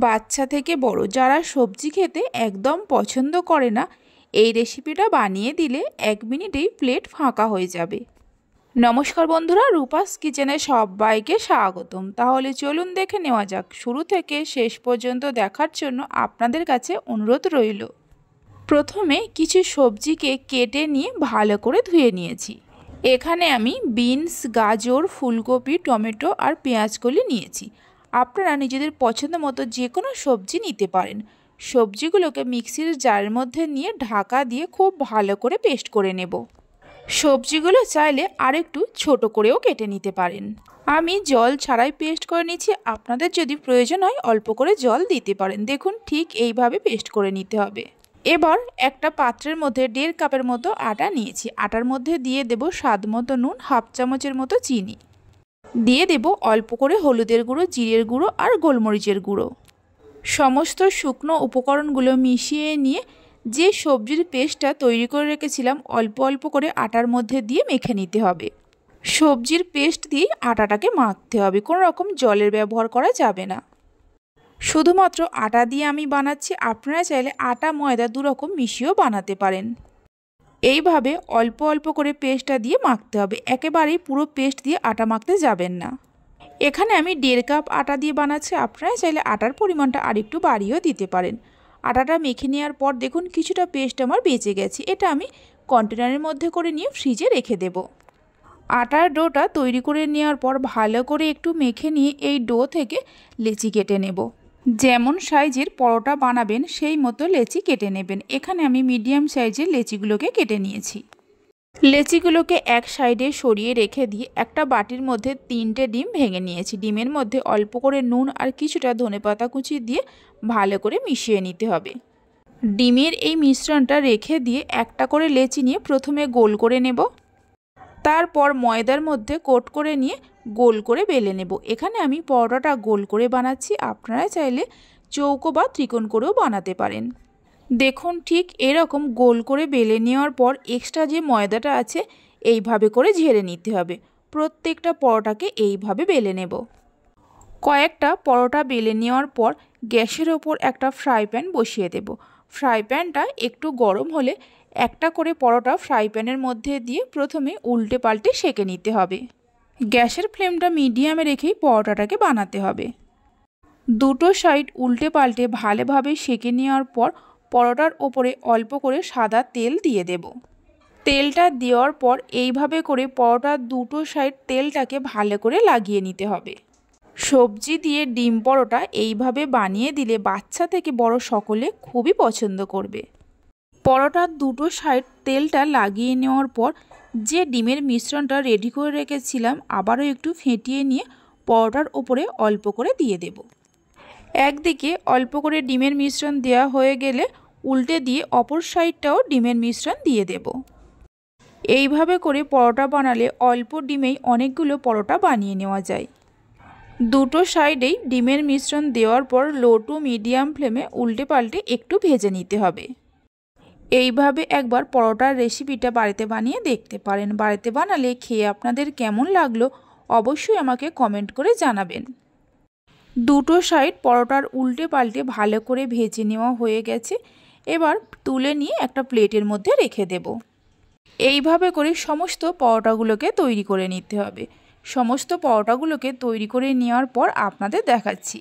বাচ্চা থেকে বড় যারা সবজি খেতে একদম পছন্দ করে না, এই রেসিপিটা বানিয়ে দিলে 1 মিনিটেই প্লেট ফাঁকা হয়ে যাবে। নমস্কার বন্ধুরা, রূপাস কিচেনে সবাইকে স্বাগতম। তাহলে চলুন দেখে নেওয়া যাক। শুরু থেকে শেষ পর্যন্ত দেখার জন্য আপনাদের কাছে অনুরোধ রইল। প্রথমে কিছু সবজিকে কেটে নিয়ে ভালো করে ধুয়ে নিয়েছি। এখানে আমি বিনস, গাজর, ফুলকপি, টমেটো আর পেঁয়াজকলি নিয়েছি। আপনারা নিজেদের পছন্দ মতো যে কোনো সবজি নিতে পারেন। সবজিগুলোকে মিক্সির জারের মধ্যে নিয়ে ঢাকা দিয়ে খুব ভালো করে পেস্ট করে নেব। সবজিগুলো চাইলে আরেকটু ছোট করেও কেটে নিতে পারেন। আমি জল ছাড়াই পেস্ট করে নিচ্ছি। আপনাদের যদি প্রয়োজন হয় অল্প করে জল দিতে পারেন। দেখুন, ঠিক এইভাবে পেস্ট করে নিতে হবে। এবার একটা পাত্রের মধ্যে 1.5 কাপের মতো আটা নিয়েছি। আটার মধ্যে দিয়ে দেব স্বাদ মতো নুন, হাফ চামচের মতো চিনি, দিয়ে দেব অল্প করে হলুদের গুঁড়ো, জিরের গুঁড়ো আর গোলমরিচের গুঁড়ো। সমস্ত শুকনো উপকরণগুলো মিশিয়ে নিয়ে যে সবজির পেস্টটা তৈরি করে রেখেছিলাম অল্প অল্প করে আটার মধ্যে দিয়ে মেখে নিতে হবে। সবজির পেস্ট দিয়ে আটাটাকে মাখতে হবে, কোনো রকম জলের ব্যবহার করা যাবে না। শুধুমাত্র আটা দিয়ে আমি বানাচ্ছি, আপনারা চাইলে আটা ময়দা দুরকম মিশিয়েও বানাতে পারেন। এইভাবে অল্প অল্প করে পেস্টটা দিয়ে মাখতে হবে, একেবারেই পুরো পেস্ট দিয়ে আটা মাখতে যাবেন না। এখানে আমি 1.5 কাপ আটা দিয়ে বানাচ্ছি, আপনারা চাইলে আটার পরিমাণটা আরেকটু বাড়িয়েও দিতে পারেন। আটাটা মেখে নেওয়ার পর দেখুন কিছুটা পেস্ট আমার বেঁচে গেছে। এটা আমি কন্টেনারের মধ্যে করে নিয়ে ফ্রিজে রেখে দেব। আটার ডোটা তৈরি করে নেওয়ার পর ভালো করে একটু মেখে নিয়ে এই ডো থেকে লেচি কেটে নেব। যেমন সাইজের পরোটা বানাবেন সেই মতো লেচি কেটে নেবেন। এখানে আমি মিডিয়াম সাইজের লেচিগুলোকে কেটে নিয়েছি। লেচিগুলোকে এক সাইডে সরিয়ে রেখে দিয়ে একটা বাটির মধ্যে 3টে ডিম ভেঙে নিয়েছি। ডিমের মধ্যে অল্প করে নুন আর কিছুটা ধনেপাতা কুচি দিয়ে ভালো করে মিশিয়ে নিতে হবে। ডিমের এই মিশ্রণটা রেখে দিয়ে একটা করে লেচি নিয়ে প্রথমে গোল করে নেব। তারপর ময়দার মধ্যে কোট করে নিয়ে গোল করে বেলে নেব। এখানে আমি পরোটাটা গোল করে বানাচ্ছি, আপনারা চাইলে চৌকো বা ত্রিকোণ করেও বানাতে পারেন। দেখুন, ঠিক এরকম গোল করে বেলে নেওয়ার পর এক্সট্রা যে ময়দাটা আছে এইভাবে করে ঝেড়ে নিতে হবে। প্রত্যেকটা পরোটাকে এইভাবে বেলে নেব। কয়েকটা পরোটা বেলে নেওয়ার পর গ্যাসের ওপর একটা ফ্রাই প্যান বসিয়ে দেব। ফ্রাই প্যানটা একটু গরম হলে একটা করে পরোটা ফ্রাই প্যানের মধ্যে দিয়ে প্রথমে উল্টে পাল্টে সেঁকে নিতে হবে। গ্যাসের ফ্লেমটা মিডিয়ামে রেখেই পরোটাটাকে বানাতে হবে। দুটো সাইড উল্টে পাল্টে ভালোভাবে সেঁকে নেওয়ার পর পরোটার ওপরে অল্প করে সাদা তেল দিয়ে দেব। তেলটা দেওয়ার পর এইভাবে করে পরোটার দুটো সাইড তেলটাকে ভালো করে লাগিয়ে নিতে হবে। সবজি দিয়ে ডিম পরোটা এইভাবে বানিয়ে দিলে বাচ্চা থেকে বড় সকলে খুবই পছন্দ করবে। পরোটার দুটো সাইড তেলটা লাগিয়ে নেওয়ার পর যে ডিমের মিশ্রণটা রেডি করে রেখেছিলাম আবারও একটু ফেটিয়ে নিয়ে পরোটার ওপরে অল্প করে দিয়ে দেব। একদিকে অল্প করে ডিমের মিশ্রণ দেওয়া হয়ে গেলে উল্টে দিয়ে অপর সাইডটাও ডিমের মিশ্রণ দিয়ে দেব। এইভাবে করে পরোটা বানালে অল্প ডিমেই অনেকগুলো পরোটা বানিয়ে নেওয়া যায়। দুটো সাইডেই ডিমের মিশ্রণ দেওয়ার পর লো টু মিডিয়াম ফ্লেমে উল্টে পাল্টে একটু ভেজে নিতে হবে। এইভাবে একবার পরোটার রেসিপিটা বাড়িতে বানিয়ে দেখতে পারেন। বাড়িতে বানালে খেয়ে আপনাদের কেমন লাগলো অবশ্যই আমাকে কমেন্ট করে জানাবেন। দুটো সাইড পরোটার উল্টে পাল্টে ভালো করে ভেজে নেওয়া হয়ে গেছে। এবার তুলে নিয়ে একটা প্লেটের মধ্যে রেখে দেব। এইভাবে করে সমস্ত পরোটাগুলোকে তৈরি করে নিতে হবে। সমস্ত পরোটাগুলোকে তৈরি করে নেওয়ার পর আপনাদের দেখাচ্ছি।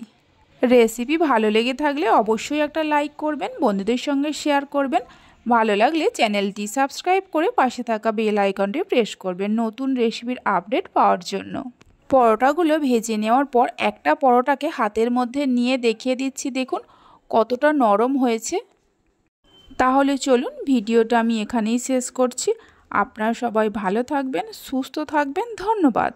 রেসিপি ভালো লেগে থাকলে অবশ্যই একটা লাইক করবেন, বন্ধুদের সঙ্গে শেয়ার করবেন। ভালো লাগলে চ্যানেলটি সাবস্ক্রাইব করে পাশে থাকা বেল আইকনটি প্রেস করবেন নতুন রেসিপির আপডেট পাওয়ার জন্য। পরোটাগুলো ভেজে নেওয়ার পর একটা পরোটাকে হাতের মধ্যে নিয়ে দেখিয়ে দিচ্ছি, দেখুন কতটা নরম হয়েছে। তাহলে চলুন ভিডিওটা আমি এখানেই শেষ করছি। আপনারা সবাই ভালো থাকবেন, সুস্থ থাকবেন। ধন্যবাদ।